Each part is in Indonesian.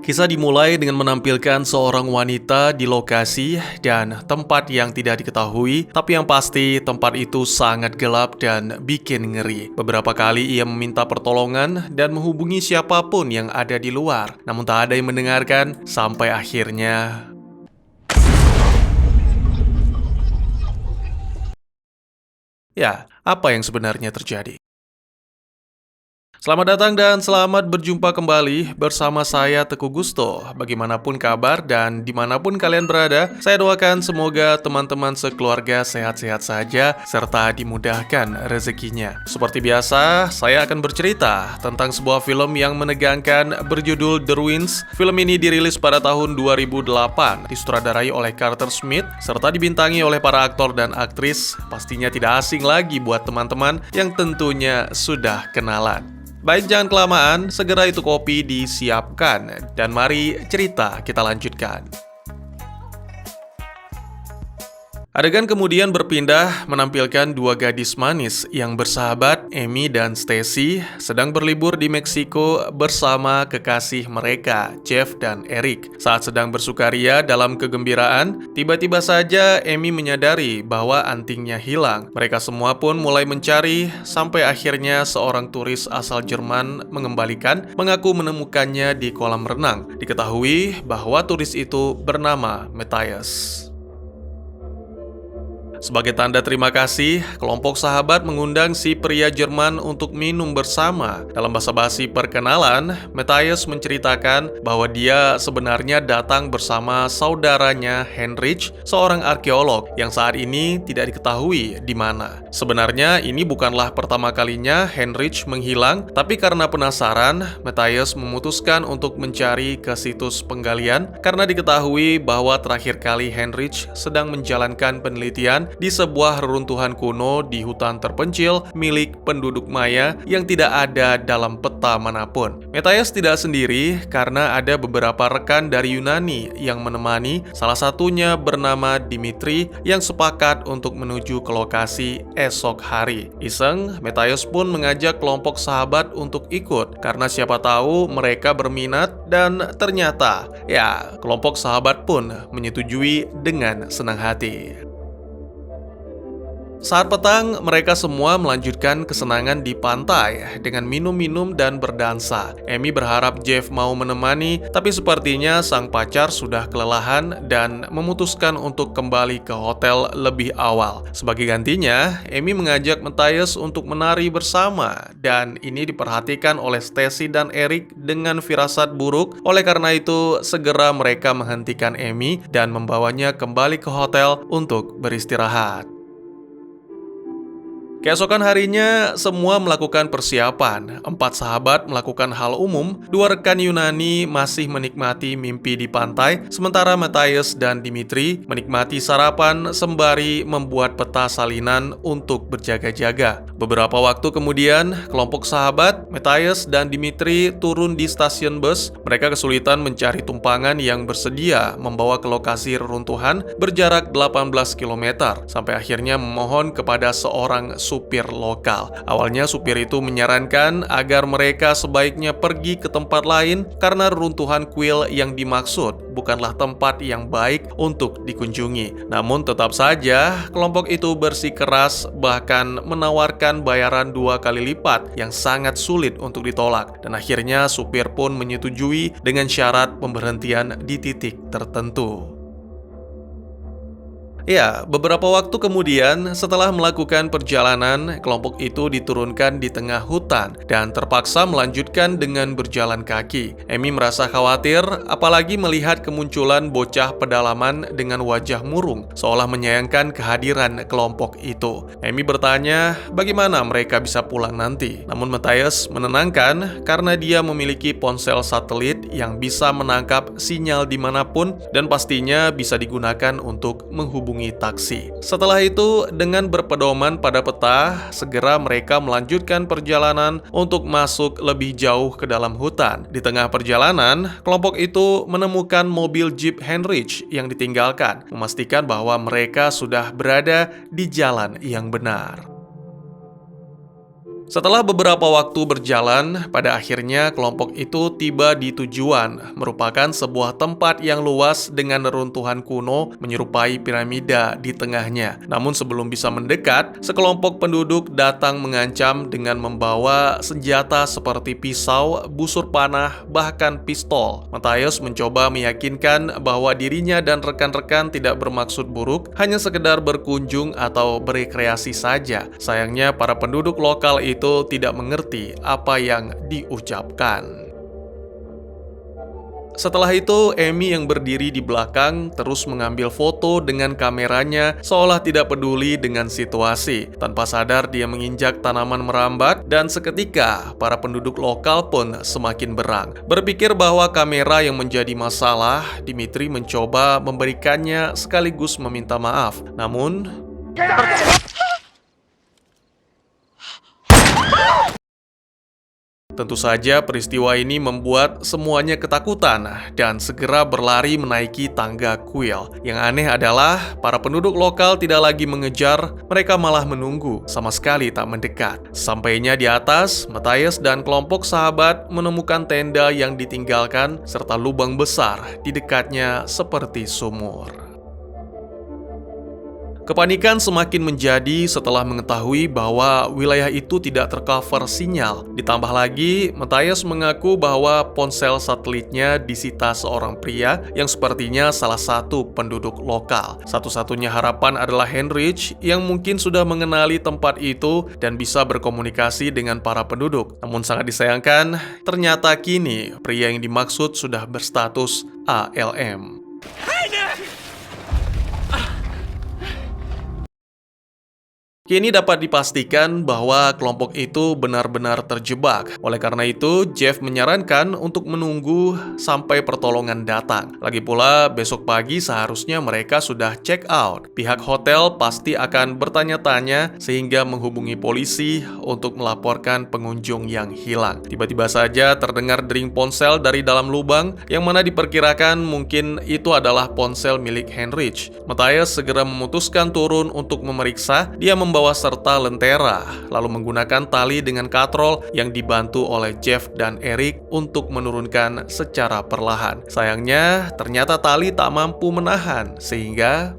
Kisah dimulai dengan menampilkan seorang wanita di lokasi dan tempat yang tidak diketahui, tapi yang pasti tempat itu sangat gelap dan bikin ngeri. Beberapa kali ia meminta pertolongan dan menghubungi siapapun yang ada di luar, namun tak ada yang mendengarkan sampai akhirnya. Ya, apa yang sebenarnya terjadi? Selamat datang dan selamat berjumpa kembali bersama saya Teguh Gusto. Bagaimanapun kabar dan dimanapun kalian berada, saya doakan semoga teman-teman sekeluarga sehat-sehat saja serta dimudahkan rezekinya. Seperti biasa, saya akan bercerita tentang sebuah film yang menegangkan berjudul The Ruins. Film ini dirilis pada tahun 2008, disutradarai oleh Carter Smith, serta dibintangi oleh para aktor dan aktris. Pastinya tidak asing lagi buat teman-teman yang tentunya sudah kenalan. Baik, jangan kelamaan, segera itu kopi disiapkan. Dan mari cerita kita lanjutkan. Adegan kemudian berpindah menampilkan dua gadis manis yang bersahabat, Amy dan Stacy, sedang berlibur di Meksiko bersama kekasih mereka, Jeff dan Eric. Saat sedang bersukaria dalam kegembiraan, tiba-tiba saja Amy menyadari bahwa antingnya hilang. Mereka semua pun mulai mencari, sampai akhirnya seorang turis asal Jerman mengembalikan, mengaku menemukannya di kolam renang. Diketahui bahwa turis itu bernama Matthias. Sebagai tanda terima kasih, kelompok sahabat mengundang si pria Jerman untuk minum bersama. Dalam basa-basi perkenalan, Matthias menceritakan bahwa dia sebenarnya datang bersama saudaranya Heinrich, seorang arkeolog yang saat ini tidak diketahui di mana. Sebenarnya ini bukanlah pertama kalinya Heinrich menghilang, tapi karena penasaran, Matthias memutuskan untuk mencari ke situs penggalian karena diketahui bahwa terakhir kali Heinrich sedang menjalankan penelitian di sebuah reruntuhan kuno di hutan terpencil milik penduduk Maya yang tidak ada dalam peta manapun. Matthias tidak sendiri karena ada beberapa rekan dari Yunani yang menemani, salah satunya bernama Dimitri yang sepakat untuk menuju ke lokasi esok hari. Iseng, Matthias pun mengajak kelompok sahabat untuk ikut karena siapa tahu mereka berminat dan ternyata, ya, kelompok sahabat pun menyetujui dengan senang hati. Saat petang, mereka semua melanjutkan kesenangan di pantai dengan minum-minum dan berdansa. Amy berharap Jeff mau menemani, tapi sepertinya sang pacar sudah kelelahan dan memutuskan untuk kembali ke hotel lebih awal. Sebagai gantinya, Amy mengajak Matthias untuk menari bersama, dan ini diperhatikan oleh Stacy dan Eric dengan firasat buruk. Oleh karena itu, segera mereka menghentikan Amy dan membawanya kembali ke hotel untuk beristirahat. Keesokan harinya, semua melakukan persiapan. 4 sahabat melakukan hal umum, 2 rekan Yunani masih menikmati mimpi di pantai, sementara Matthias dan Dimitri menikmati sarapan sembari membuat peta salinan untuk berjaga-jaga. Beberapa waktu kemudian, kelompok sahabat, Matthias dan Dimitri turun di stasiun bus. Mereka kesulitan mencari tumpangan yang bersedia membawa ke lokasi reruntuhan berjarak 18 km, sampai akhirnya memohon kepada seorang supir lokal. Awalnya supir itu menyarankan agar mereka sebaiknya pergi ke tempat lain karena reruntuhan kuil yang dimaksud bukanlah tempat yang baik untuk dikunjungi. Namun tetap saja kelompok itu bersikeras, bahkan menawarkan bayaran 2 kali lipat yang sangat sulit untuk ditolak. Dan akhirnya supir pun menyetujui dengan syarat pemberhentian di titik tertentu. Ya, beberapa waktu kemudian, setelah melakukan perjalanan, kelompok itu diturunkan di tengah hutan dan terpaksa melanjutkan dengan berjalan kaki. Amy merasa khawatir, apalagi melihat kemunculan bocah pedalaman dengan wajah murung, seolah menyayangkan kehadiran kelompok itu. Amy bertanya, bagaimana mereka bisa pulang nanti? Namun Matthias menenangkan karena dia memiliki ponsel satelit yang bisa menangkap sinyal dimanapun dan pastinya bisa digunakan untuk menghubungi taksi. Setelah itu, dengan berpedoman pada peta, segera mereka melanjutkan perjalanan untuk masuk lebih jauh ke dalam hutan. Di tengah perjalanan, kelompok itu menemukan mobil Jeep Heinrich yang ditinggalkan, memastikan bahwa mereka sudah berada di jalan yang benar. Setelah beberapa waktu berjalan, pada akhirnya kelompok itu tiba di tujuan, merupakan sebuah tempat yang luas dengan reruntuhan kuno menyerupai piramida di tengahnya. Namun sebelum bisa mendekat, sekelompok penduduk datang mengancam dengan membawa senjata seperti pisau, busur panah, bahkan pistol. Matthias mencoba meyakinkan bahwa dirinya dan rekan-rekan tidak bermaksud buruk, hanya sekedar berkunjung atau berekreasi saja. Sayangnya para penduduk lokal itu tidak mengerti apa yang diucapkan. Setelah itu, Amy yang berdiri di belakang terus mengambil foto dengan kameranya seolah tidak peduli dengan situasi. Tanpa sadar dia menginjak tanaman merambat dan seketika para penduduk lokal pun semakin berang. Berpikir bahwa kamera yang menjadi masalah, Dimitri mencoba memberikannya sekaligus meminta maaf. Namun tentu saja peristiwa ini membuat semuanya ketakutan dan segera berlari menaiki tangga kuil. Yang aneh adalah para penduduk lokal tidak lagi mengejar, mereka malah menunggu, sama sekali tak mendekat. Sampainya di atas, Matthias dan kelompok sahabat menemukan tenda yang ditinggalkan serta lubang besar di dekatnya seperti sumur. Kepanikan semakin menjadi setelah mengetahui bahwa wilayah itu tidak tercover sinyal. Ditambah lagi, Matthias mengaku bahwa ponsel satelitnya disita seorang pria yang sepertinya salah satu penduduk lokal. Satu-satunya harapan adalah Heinrich yang mungkin sudah mengenali tempat itu dan bisa berkomunikasi dengan para penduduk. Namun sangat disayangkan, ternyata kini pria yang dimaksud sudah berstatus ALM. Kini dapat dipastikan bahwa kelompok itu benar-benar terjebak. Oleh karena itu, Jeff menyarankan untuk menunggu sampai pertolongan datang. Lagi pula, besok pagi seharusnya mereka sudah check out. Pihak hotel pasti akan bertanya-tanya sehingga menghubungi polisi untuk melaporkan pengunjung yang hilang. Tiba-tiba saja terdengar dering ponsel dari dalam lubang yang mana diperkirakan mungkin itu adalah ponsel milik Heinrich. Matthias segera memutuskan turun untuk memeriksa. Dia membawa serta lentera, lalu menggunakan tali dengan katrol yang dibantu oleh Jeff dan Eric untuk menurunkan secara perlahan. Sayangnya, ternyata tali tak mampu menahan, sehingga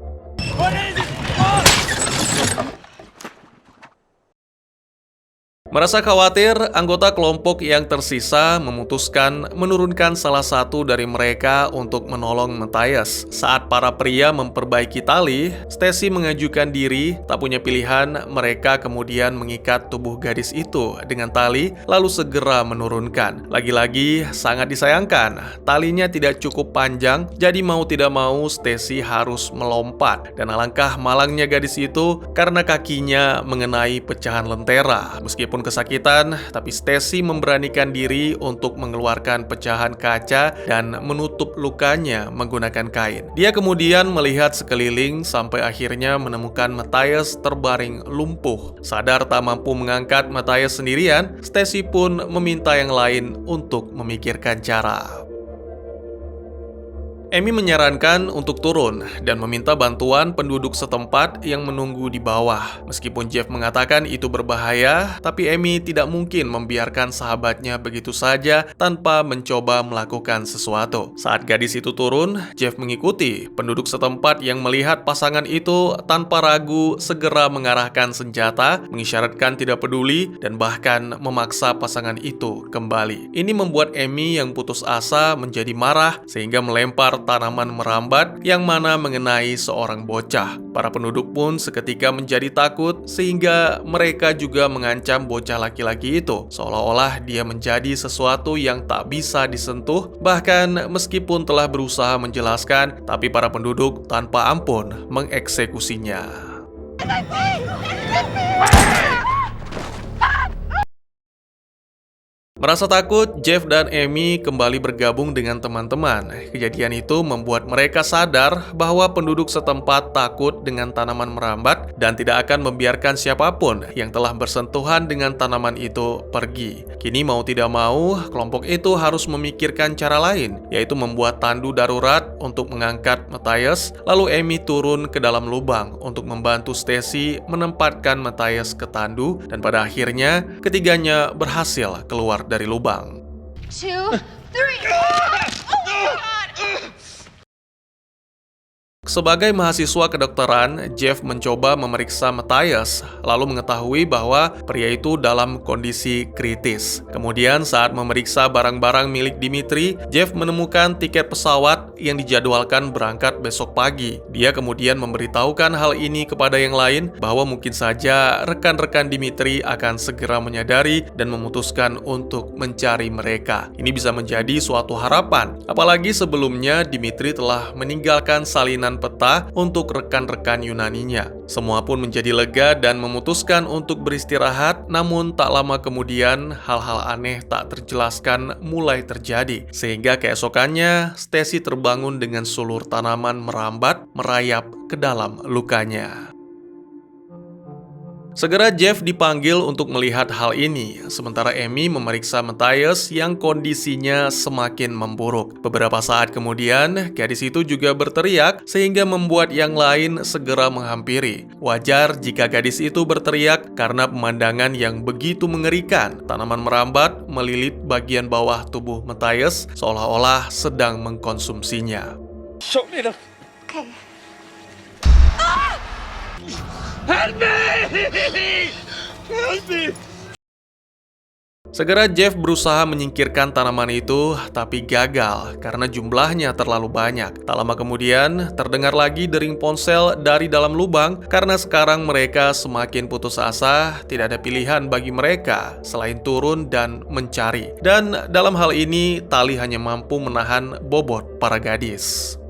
merasa khawatir, anggota kelompok yang tersisa memutuskan menurunkan salah satu dari mereka untuk menolong Matthias. Saat para pria memperbaiki tali, Stacy mengajukan diri, tak punya pilihan, mereka kemudian mengikat tubuh gadis itu dengan tali, lalu segera menurunkan. Lagi-lagi, sangat disayangkan, talinya tidak cukup panjang, jadi mau tidak mau Stacy harus melompat. Dan alangkah malangnya gadis itu karena kakinya mengenai pecahan lentera. Meskipun kesakitan, tapi Stacy memberanikan diri untuk mengeluarkan pecahan kaca dan menutup lukanya menggunakan kain. Dia kemudian melihat sekeliling sampai akhirnya menemukan Matthias terbaring lumpuh. Sadar tak mampu mengangkat Matthias sendirian, Stacy pun meminta yang lain untuk memikirkan cara. Amy menyarankan untuk turun dan meminta bantuan penduduk setempat yang menunggu di bawah. Meskipun Jeff mengatakan itu berbahaya, tapi Amy tidak mungkin membiarkan sahabatnya begitu saja tanpa mencoba melakukan sesuatu. Saat gadis itu turun, Jeff mengikuti. Penduduk setempat yang melihat pasangan itu tanpa ragu segera mengarahkan senjata, mengisyaratkan tidak peduli, dan bahkan memaksa pasangan itu kembali. Ini membuat Amy yang putus asa menjadi marah sehingga melempar tanaman merambat yang mana mengenai seorang bocah. Para penduduk pun seketika menjadi takut sehingga mereka juga mengancam bocah laki-laki itu seolah-olah dia menjadi sesuatu yang tak bisa disentuh. Bahkan meskipun telah berusaha menjelaskan, tapi para penduduk tanpa ampun mengeksekusinya. Merasa takut, Jeff dan Amy kembali bergabung dengan teman-teman. Kejadian itu membuat mereka sadar bahwa penduduk setempat takut dengan tanaman merambat dan tidak akan membiarkan siapapun yang telah bersentuhan dengan tanaman itu pergi. Kini mau tidak mau, kelompok itu harus memikirkan cara lain, yaitu membuat tandu darurat untuk mengangkat Matthias, lalu Amy turun ke dalam lubang untuk membantu Stacy menempatkan Matthias ke tandu, dan pada akhirnya ketiganya berhasil keluar dari lubang. 2, 3. Oh my God! Sebagai mahasiswa kedokteran, Jeff mencoba memeriksa Matthias, lalu mengetahui bahwa pria itu dalam kondisi kritis. Kemudian saat memeriksa barang-barang milik Dimitri, Jeff menemukan tiket pesawat yang dijadwalkan berangkat besok pagi. Dia kemudian memberitahukan hal ini kepada yang lain bahwa mungkin saja rekan-rekan Dimitri akan segera menyadari dan memutuskan untuk mencari mereka. Ini bisa menjadi suatu harapan, apalagi sebelumnya Dimitri telah meninggalkan salinan peta untuk rekan-rekan Yunaninya. Semua pun menjadi lega dan memutuskan untuk beristirahat, namun tak lama kemudian hal-hal aneh tak terjelaskan mulai terjadi. Sehingga keesokannya, Stacy terbangun dengan sulur tanaman merambat merayap ke dalam lukanya. Segera Jeff dipanggil untuk melihat hal ini, sementara Amy memeriksa Matthias yang kondisinya semakin memburuk. Beberapa saat kemudian, gadis itu juga berteriak sehingga membuat yang lain segera menghampiri. Wajar jika gadis itu berteriak karena pemandangan yang begitu mengerikan. Tanaman merambat melilit bagian bawah tubuh Matthias seolah-olah sedang mengkonsumsinya. Shoot me the... Okay. Help me! Help me! Segera Jeff berusaha menyingkirkan tanaman itu, tapi gagal karena jumlahnya terlalu banyak. Tak lama kemudian, terdengar lagi dering ponsel dari dalam lubang karena sekarang mereka semakin putus asa, tidak ada pilihan bagi mereka selain turun dan mencari. Dan dalam hal ini, tali hanya mampu menahan bobot para gadis.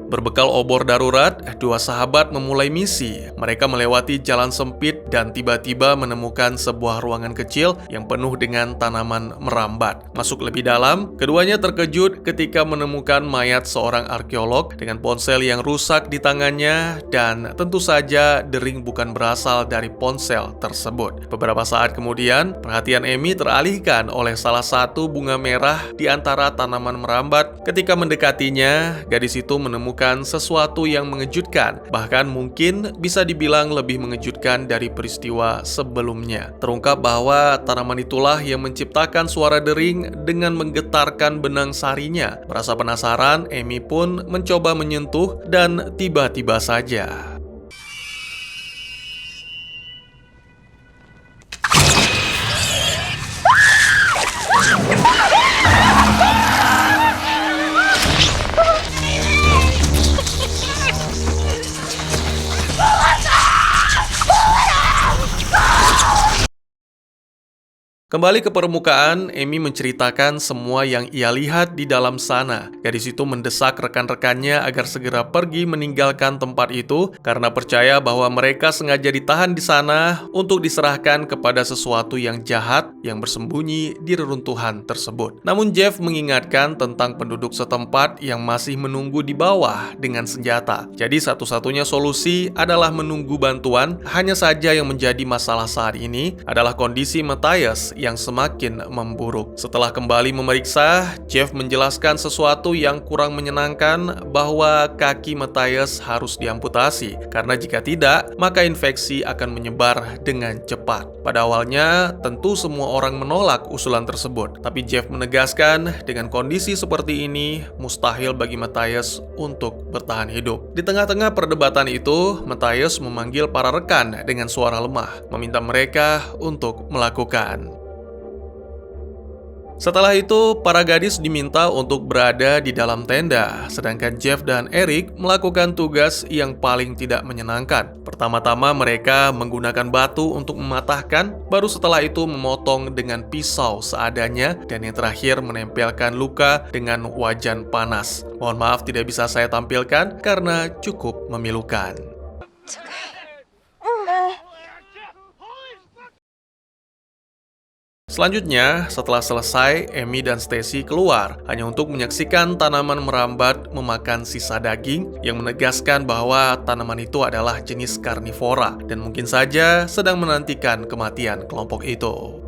Berbekal obor darurat, dua sahabat memulai misi. Mereka melewati jalan sempit dan tiba-tiba menemukan sebuah ruangan kecil yang penuh dengan tanaman merambat. Masuk lebih dalam, keduanya terkejut ketika menemukan mayat seorang arkeolog dengan ponsel yang rusak di tangannya, dan tentu saja dering bukan berasal dari ponsel tersebut. Beberapa saat kemudian, perhatian Amy teralihkan oleh salah satu bunga merah di antara tanaman merambat. Ketika mendekatinya, gadis itu menemukan sesuatu yang mengejutkan, bahkan mungkin bisa dibilang lebih mengejutkan dari peristiwa sebelumnya. Terungkap bahwa tanaman itulah yang menciptakan suara dering dengan menggetarkan benang sarinya. Merasa penasaran, Amy pun mencoba menyentuh dan tiba-tiba saja kembali ke permukaan. Amy menceritakan semua yang ia lihat di dalam sana. Gadis itu mendesak rekan-rekannya agar segera pergi meninggalkan tempat itu karena percaya bahwa mereka sengaja ditahan di sana untuk diserahkan kepada sesuatu yang jahat yang bersembunyi di reruntuhan tersebut. Namun Jeff mengingatkan tentang penduduk setempat yang masih menunggu di bawah dengan senjata. Jadi satu-satunya solusi adalah menunggu bantuan. Hanya saja yang menjadi masalah saat ini adalah kondisi Matthias yang semakin memburuk. Setelah kembali memeriksa, Jeff menjelaskan sesuatu yang kurang menyenangkan, bahwa kaki Matthias harus diamputasi karena jika tidak, maka infeksi akan menyebar dengan cepat. Pada awalnya, tentu semua orang menolak usulan tersebut, tapi Jeff menegaskan dengan kondisi seperti ini, mustahil bagi Matthias untuk bertahan hidup. Di tengah-tengah perdebatan itu, Matthias memanggil para rekan dengan suara lemah, meminta mereka untuk melakukan. Setelah itu, para gadis diminta untuk berada di dalam tenda, sedangkan Jeff dan Eric melakukan tugas yang paling tidak menyenangkan. Pertama-tama mereka menggunakan batu untuk mematahkan, baru setelah itu memotong dengan pisau seadanya, dan yang terakhir menempelkan luka dengan wajan panas. Mohon maaf tidak bisa saya tampilkan karena cukup memilukan. Selanjutnya, setelah selesai, Amy dan Stacy keluar hanya untuk menyaksikan tanaman merambat memakan sisa daging yang menegaskan bahwa tanaman itu adalah jenis karnivora dan mungkin saja sedang menantikan kematian kelompok itu.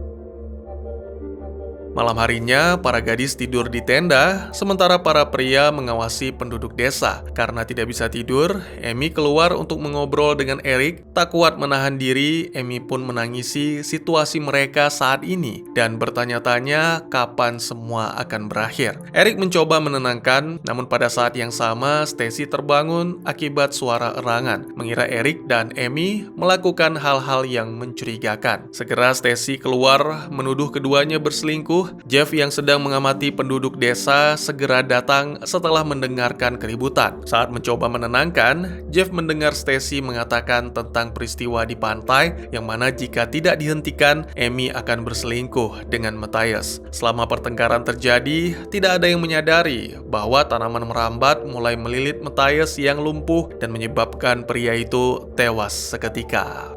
Malam harinya, para gadis tidur di tenda, sementara para pria mengawasi penduduk desa. Karena tidak bisa tidur, Amy keluar untuk mengobrol dengan Eric. Tak kuat menahan diri, Amy pun menangisi situasi mereka saat ini dan bertanya-tanya kapan semua akan berakhir. Eric mencoba menenangkan, namun pada saat yang sama, Stacy terbangun akibat suara erangan, mengira Eric dan Amy melakukan hal-hal yang mencurigakan. Segera Stacy keluar menuduh keduanya berselingkuh. Jeff yang sedang mengamati penduduk desa segera datang setelah mendengarkan keributan. Saat mencoba menenangkan, Jeff mendengar Stacy mengatakan tentang peristiwa di pantai yang mana jika tidak dihentikan, Amy akan berselingkuh dengan Matthias. Selama pertengkaran terjadi, tidak ada yang menyadari bahwa tanaman merambat mulai melilit Matthias yang lumpuh dan menyebabkan pria itu tewas seketika.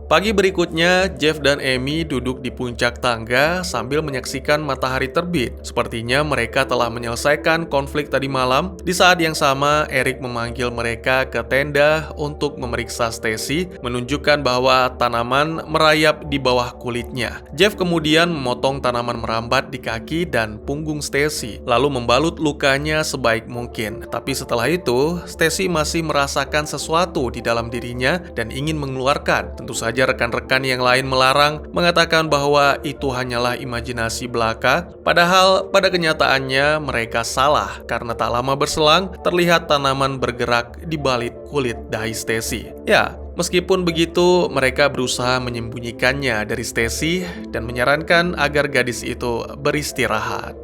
Pagi berikutnya, Jeff dan Amy duduk di puncak tangga sambil menyaksikan matahari terbit. Sepertinya mereka telah menyelesaikan konflik tadi malam. Di saat yang sama, Eric memanggil mereka ke tenda untuk memeriksa Stacy, menunjukkan bahwa tanaman merayap di bawah kulitnya. Jeff kemudian memotong tanaman merambat di kaki dan punggung Stacy, lalu membalut lukanya sebaik mungkin. Tapi setelah itu, Stacy masih merasakan sesuatu di dalam dirinya dan ingin mengeluarkan. Tentu saja rekan-rekan yang lain melarang, mengatakan bahwa itu hanyalah imajinasi belaka. Padahal pada kenyataannya mereka salah karena tak lama berselang terlihat tanaman bergerak di balik kulit dahi Stacy. Ya, meskipun begitu mereka berusaha menyembunyikannya dari Stacy dan menyarankan agar gadis itu beristirahat.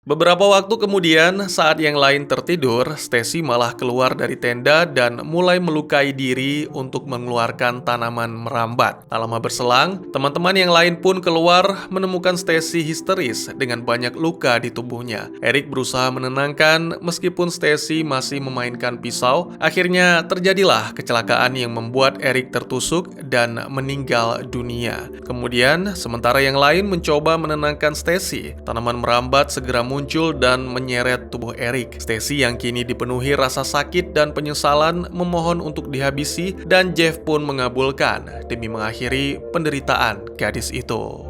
Beberapa waktu kemudian, saat yang lain tertidur, Stacy malah keluar dari tenda dan mulai melukai diri untuk mengeluarkan tanaman merambat. Tak lama berselang, teman-teman yang lain pun keluar menemukan Stacy histeris dengan banyak luka di tubuhnya. Eric berusaha menenangkan meskipun Stacy masih memainkan pisau. Akhirnya terjadilah kecelakaan yang membuat Eric tertusuk dan meninggal dunia. Kemudian, sementara yang lain mencoba menenangkan Stacy, tanaman merambat segera muncul dan menyeret tubuh Eric. Stacy yang kini dipenuhi rasa sakit dan penyesalan memohon untuk dihabisi dan Jeff pun mengabulkan demi mengakhiri penderitaan gadis itu.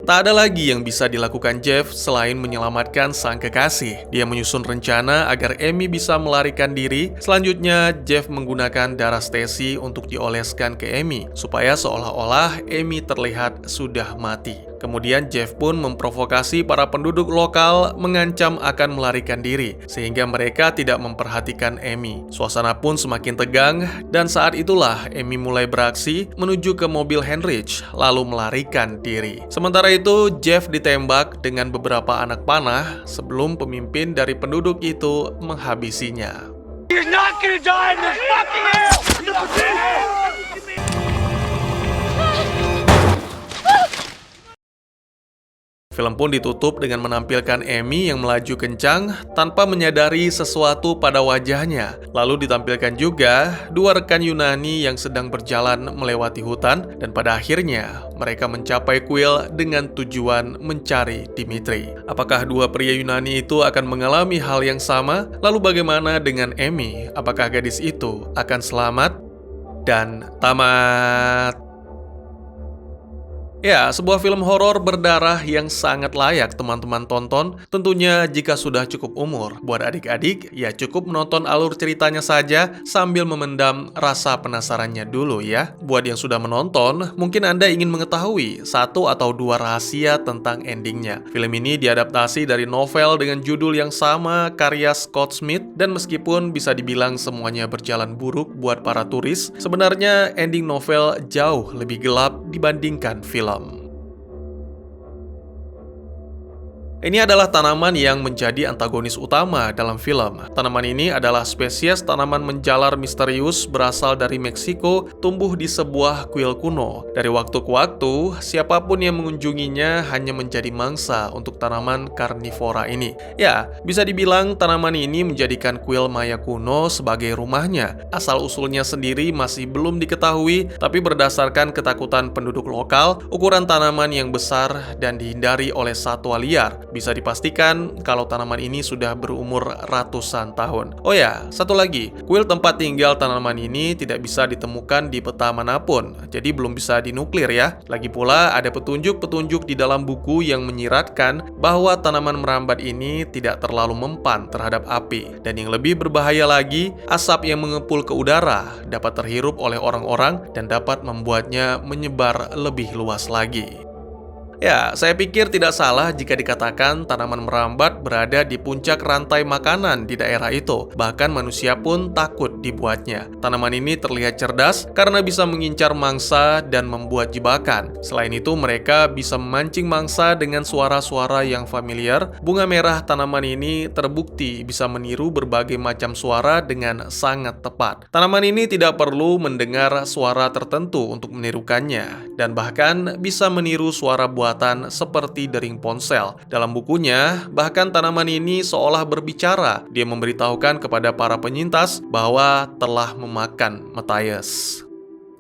Tak ada lagi yang bisa dilakukan Jeff selain menyelamatkan sang kekasih. Dia menyusun rencana agar Amy bisa melarikan diri. Selanjutnya, Jeff menggunakan darah Stacy untuk dioleskan ke Amy, supaya seolah-olah Amy terlihat sudah mati. Kemudian Jeff pun memprovokasi para penduduk lokal mengancam akan melarikan diri, sehingga mereka tidak memperhatikan Amy. Suasana pun semakin tegang, dan saat itulah Amy mulai beraksi menuju ke mobil Heinrich, lalu melarikan diri. Sementara itu, Jeff ditembak dengan beberapa anak panah sebelum pemimpin dari penduduk itu menghabisinya. You're not gonna die in this fucking hell! Film pun ditutup dengan menampilkan Amy yang melaju kencang tanpa menyadari sesuatu pada wajahnya. Lalu ditampilkan juga dua rekan Yunani yang sedang berjalan melewati hutan dan pada akhirnya mereka mencapai kuil dengan tujuan mencari Dimitri. Apakah dua pria Yunani itu akan mengalami hal yang sama? Lalu bagaimana dengan Amy? Apakah gadis itu akan selamat? Dan tamat. Ya, sebuah film horor berdarah yang sangat layak teman-teman tonton. Tentunya jika sudah cukup umur. Buat adik-adik, ya cukup menonton alur ceritanya saja sambil memendam rasa penasarannya dulu ya. Buat yang sudah menonton, mungkin Anda ingin mengetahui satu atau dua rahasia tentang endingnya. Film ini diadaptasi dari novel dengan judul yang sama karya Scott Smith, dan meskipun bisa dibilang semuanya berjalan buruk buat para turis, sebenarnya ending novel jauh lebih gelap dibandingkan film. Ini adalah tanaman yang menjadi antagonis utama dalam film. Tanaman ini adalah spesies tanaman menjalar misterius berasal dari Meksiko, tumbuh di sebuah kuil kuno. Dari waktu ke waktu, siapapun yang mengunjunginya hanya menjadi mangsa untuk tanaman karnivora ini. Ya, bisa dibilang tanaman ini menjadikan kuil Maya kuno sebagai rumahnya. Asal-usulnya sendiri masih belum diketahui, tapi berdasarkan ketakutan penduduk lokal, ukuran tanaman yang besar dan dihindari oleh satwa liar, bisa dipastikan kalau tanaman ini sudah berumur ratusan tahun. Oh ya, satu lagi, kuil tempat tinggal tanaman ini tidak bisa ditemukan di peta manapun, jadi belum bisa dinuklir ya. Lagi pula, ada petunjuk-petunjuk di dalam buku yang menyiratkan bahwa tanaman merambat ini tidak terlalu mempan terhadap api. Dan yang lebih berbahaya lagi, asap yang mengepul ke udara dapat terhirup oleh orang-orang dan dapat membuatnya menyebar lebih luas lagi. Ya, saya pikir tidak salah jika dikatakan tanaman merambat berada di puncak rantai makanan di daerah itu. Bahkan manusia pun takut dibuatnya. Tanaman ini terlihat cerdas karena bisa mengincar mangsa dan membuat jebakan. Selain itu, mereka bisa memancing mangsa dengan suara-suara yang familiar. Bunga merah tanaman ini terbukti bisa meniru berbagai macam suara dengan sangat tepat. Tanaman ini tidak perlu mendengar suara tertentu untuk menirukannya, dan bahkan bisa meniru suara buatan seperti dering ponsel. Dalam bukunya, bahkan tanaman ini seolah berbicara. Dia memberitahukan kepada para penyintas bahwa telah memakan Matthias.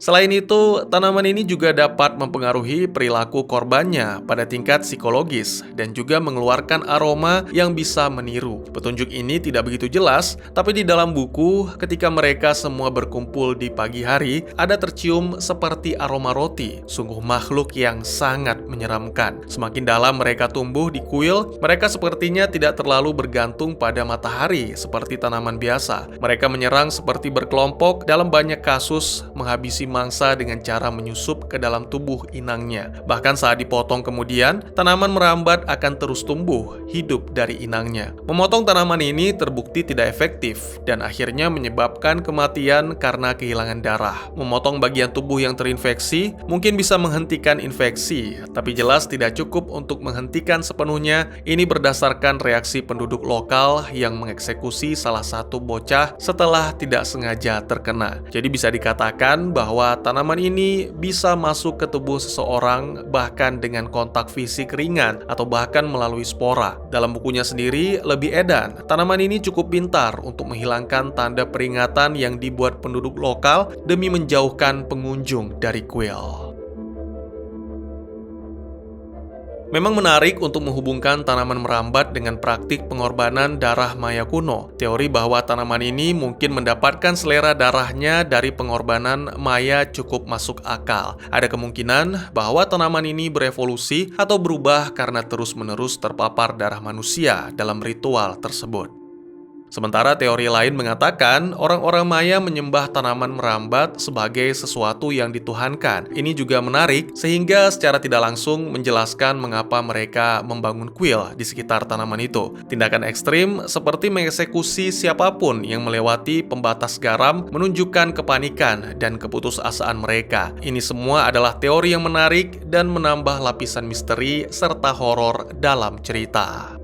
Selain itu, tanaman ini juga dapat mempengaruhi perilaku korbannya pada tingkat psikologis dan juga mengeluarkan aroma yang bisa meniru. Petunjuk ini tidak begitu jelas, tapi di dalam buku, ketika mereka semua berkumpul di pagi hari, ada tercium seperti aroma roti. Sungguh makhluk yang sangat menyeramkan. Semakin dalam mereka tumbuh di kuil, mereka sepertinya tidak terlalu bergantung pada matahari seperti tanaman biasa. Mereka menyerang seperti berkelompok, dalam banyak kasus menghabisi mangsa dengan cara menyusup ke dalam tubuh inangnya. Bahkan saat dipotong kemudian, tanaman merambat akan terus tumbuh hidup dari inangnya. Memotong tanaman ini terbukti tidak efektif dan akhirnya menyebabkan kematian karena kehilangan darah. Memotong bagian tubuh yang terinfeksi mungkin bisa menghentikan infeksi, tapi jelas tidak cukup untuk menghentikan sepenuhnya. Ini berdasarkan reaksi penduduk lokal yang mengeksekusi salah satu bocah setelah tidak sengaja terkena. Jadi bisa dikatakan bahwa tanaman ini bisa masuk ke tubuh seseorang bahkan dengan kontak fisik ringan atau bahkan melalui spora. Dalam bukunya sendiri lebih edan, tanaman ini cukup pintar untuk menghilangkan tanda peringatan yang dibuat penduduk lokal demi menjauhkan pengunjung dari kuil. Memang menarik untuk menghubungkan tanaman merambat dengan praktik pengorbanan darah Maya kuno. Teori bahwa tanaman ini mungkin mendapatkan selera darahnya dari pengorbanan Maya cukup masuk akal. Ada kemungkinan bahwa tanaman ini berevolusi atau berubah karena terus-menerus terpapar darah manusia dalam ritual tersebut. Sementara teori lain mengatakan orang-orang Maya menyembah tanaman merambat sebagai sesuatu yang dituhankan. Ini juga menarik sehingga secara tidak langsung menjelaskan mengapa mereka membangun kuil di sekitar tanaman itu. Tindakan ekstrim seperti mengeksekusi siapapun yang melewati pembatas garam menunjukkan kepanikan dan keputusasaan mereka. Ini semua adalah teori yang menarik dan menambah lapisan misteri serta horor dalam cerita.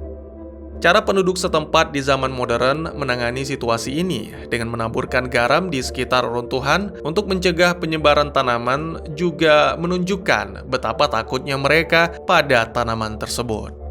Cara penduduk setempat di zaman modern menangani situasi ini dengan menaburkan garam di sekitar reruntuhan untuk mencegah penyebaran tanaman juga menunjukkan betapa takutnya mereka pada tanaman tersebut.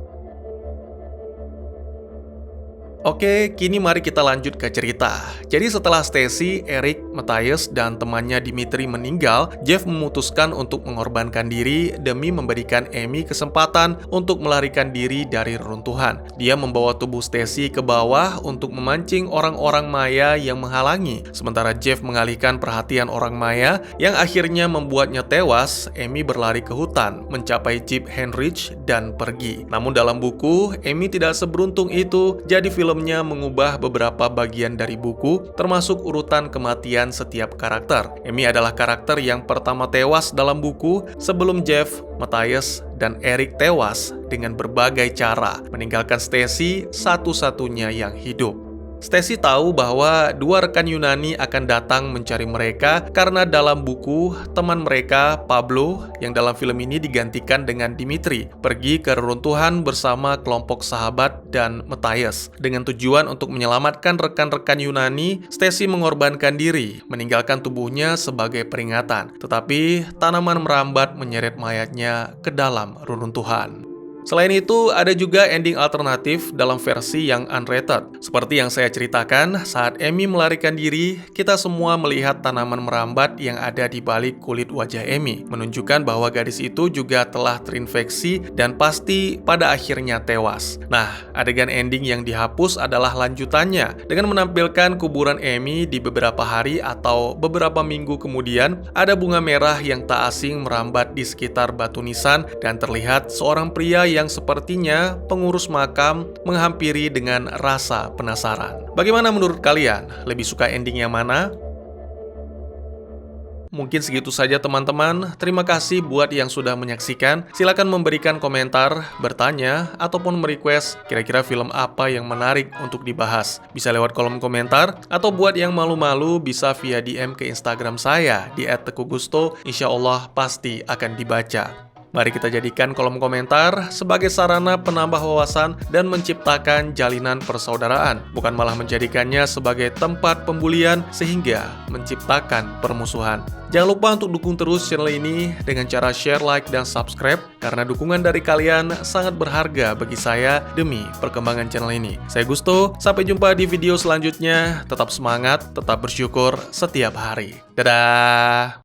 Oke, kini mari kita lanjut ke cerita. Jadi setelah Stacy, Eric, Matthias, dan temannya Dimitri meninggal, Jeff memutuskan untuk mengorbankan diri demi memberikan Amy kesempatan untuk melarikan diri dari reruntuhan. Dia membawa tubuh Stacy ke bawah untuk memancing orang-orang Maya yang menghalangi. Sementara Jeff mengalihkan perhatian orang Maya yang akhirnya membuatnya tewas. Amy berlari ke hutan, mencapai Jeep Heinrich, dan pergi. Namun dalam buku, Amy tidak seberuntung itu, jadi filmnya mengubah beberapa bagian dari buku, termasuk urutan kematian setiap karakter. Amy adalah karakter yang pertama tewas dalam buku sebelum Jeff, Matthias, dan Eric tewas dengan berbagai cara, meninggalkan Stacy satu-satunya yang hidup. Stacy tahu bahwa dua rekan Yunani akan datang mencari mereka karena dalam buku, teman mereka, Pablo, yang dalam film ini digantikan dengan Dimitri, pergi ke reruntuhan bersama kelompok sahabat dan Matthias. Dengan tujuan untuk menyelamatkan rekan-rekan Yunani, Stacy mengorbankan diri, meninggalkan tubuhnya sebagai peringatan. Tetapi, tanaman merambat menyeret mayatnya ke dalam reruntuhan. Selain itu, ada juga ending alternatif dalam versi yang unrated. Seperti yang saya ceritakan, saat Amy melarikan diri, kita semua melihat tanaman merambat yang ada di balik kulit wajah Amy, menunjukkan bahwa gadis itu juga telah terinfeksi dan pasti pada akhirnya tewas. Nah, adegan ending yang dihapus adalah lanjutannya, dengan menampilkan kuburan Amy di beberapa hari atau beberapa minggu kemudian, ada bunga merah yang tak asing merambat di sekitar batu nisan dan terlihat seorang pria yang sepertinya pengurus makam menghampiri dengan rasa penasaran. Bagaimana menurut kalian? Lebih suka ending yang mana? Mungkin segitu saja teman-teman. Terima kasih buat yang sudah menyaksikan. Silakan memberikan komentar, bertanya, ataupun merequest kira-kira film apa yang menarik untuk dibahas. Bisa lewat kolom komentar, atau buat yang malu-malu bisa via DM ke Instagram saya di @tekugusto. Insya Allah pasti akan dibaca. Mari kita jadikan kolom komentar sebagai sarana penambah wawasan dan menciptakan jalinan persaudaraan, bukan malah menjadikannya sebagai tempat pembulian sehingga menciptakan permusuhan. Jangan lupa untuk dukung terus channel ini dengan cara share, like, dan subscribe, karena dukungan dari kalian sangat berharga bagi saya demi perkembangan channel ini. Saya Gusto, sampai jumpa di video selanjutnya. Tetap semangat, tetap bersyukur setiap hari. Dadah!